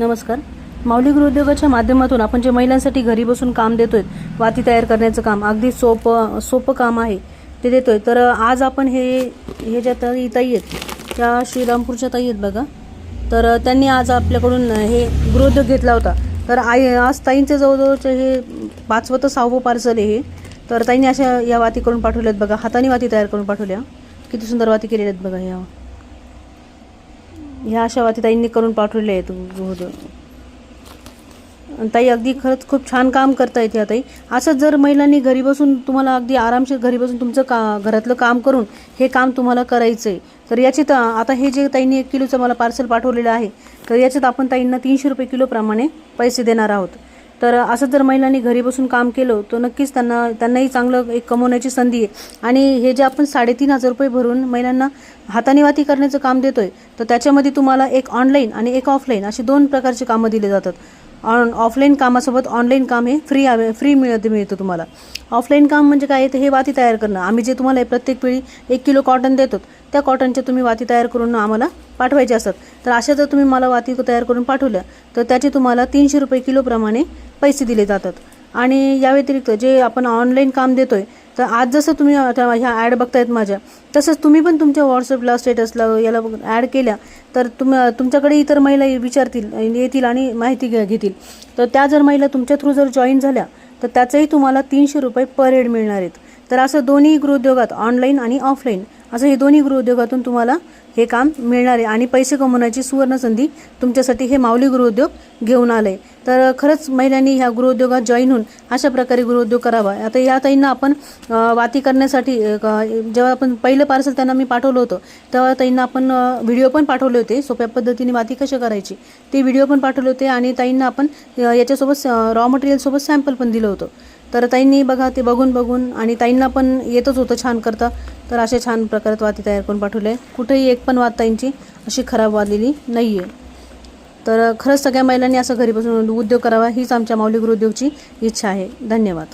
नमस्कार. माऊली गृहोद्योगाच्या माध्यमातून आपण जे महिलांसाठी घरी बसून काम देतोय, वाती तयार करण्याचं काम, अगदी सोपं काम आहे ते देतोय. तर आज आपण हे ज्या ताई आहेत त्या श्रीरामपूरच्या ताई आहेत बघा. तर त्यांनी आज आपल्याकडून हे गृहोद्योग घेतला होता. तर आज ताईंचे जवळजवळचे हे 5वं तर 6वं पार्सल आहे हे. तर ताईंनी अशा या वाती करून पाठवल्यात बघा, हाताने वाती तयार करून पाठवल्या. किती सुंदर वाती केलेल्या आहेत बघा. ह्या अशा वाती ताईंनी करून पाठवल्या आहेत. ताई अगदी खरंच खूप छान काम करता येते ताई. असंच जर महिलांनी घरी बसून तुम्हाला अगदी आरामशीर घरी बसून तुमचं घरातलं काम करून हे काम तुम्हाला करायचं आहे, तर याच्यात आता हे जे ताईंनी 1 किलोचं मला पार्सल पाठवलेलं आहे, तर याच्यात आपण ताईंना 300 रुपये किलोप्रमाणे पैसे देणार आहोत. तर असं जर महिलांनी घरी बसून काम केलं तर नक्कीच त्यांनाही चांगलं एक कमवण्याची संधी आहे. आणि हे जे आपण 3,500 रुपये भरून महिलांना हाताने वाती करण्याचं काम देतोय, तर त्याच्यामध्ये तुम्हाला एक ऑनलाईन आणि एक ऑफलाईन अशी 2 प्रकारची कामं दिली जातात. ऑफलाईन कामासोबत ऑनलाईन काम हे फ्री मिळतं तुम्हाला. ऑफलाईन काम म्हणजे काय, तर हे वाती तयार करणं. आम्ही जे तुम्हाला प्रत्येक वेळी 1 किलो कॉटन देतो, त्या कॉटनच्या तुम्ही वाती तयार करून आम्हाला पाठवायचे असतात. तर अशा जर तुम्ही मला वाती तयार करून पाठवल्या तर त्याचे तुम्हाला 300 रुपये किलोप्रमाणे पैसे दिले जातात. आणि या व्यतिरिक्त जे आपण ऑनलाईन काम देतोय, तर आज जसं तुम्ही ह्या ॲड बघतायत माझ्या, तसंच तुम्ही पण तुमच्या व्हॉट्सअपला स्टेटसला याला ॲड केल्या तर तुमच्याकडे इतर महिला येतील आणि माहिती घेतील. तर त्या जर महिला तुमच्या थ्रू जर जॉईन झाल्या तर त्याचंही तुम्हाला 300 रुपये पर हेड मिळणार आहेत. तर असं दोन्ही गृहोद्योगात ऑनलाईन आणि ऑफलाईन असं हे दोन्ही गृहोद्योगातून तुम्हाला हे काम मिळणार आहे. आणि पैसे कमवण्याची सुवर्ण संधी तुमच्यासाठी हे माऊली गृहोद्योग घेऊन आलं आहे. तर खरंच महिलांनी ह्या गृहोद्योगात जॉईन होऊन अशा प्रकारे गृहोद्योग करावा. आता या ताईंना आपण वाती करण्यासाठी जेव्हा आपण पहिलं पार्सल त्यांना मी पाठवलं होतं, तेव्हा ताईंना आपण व्हिडिओ पण पाठवले होते, सोप्या पद्धतीने वाती कशा करायची ते व्हिडिओ पण पाठवले होते. आणि ताईंना आपण याच्यासोबत रॉ मटेरियलसोबत सॅम्पल पण दिलं होतं. तर ताईंनी बघा ते बघून आणि ताईंना पण येतच होतं छान करता. तर अशा छान प्रकारात वाती तयार करून पाठवले. कुठेही एक पण वात ताईंची अशी खराब वाजलेली नाही आहे. तर खरंच सगळ्या महिलांनी असं घरी बसून उद्योग करावा हीच आमच्या माऊली गृहोद्योगची इच्छा आहे. धन्यवाद.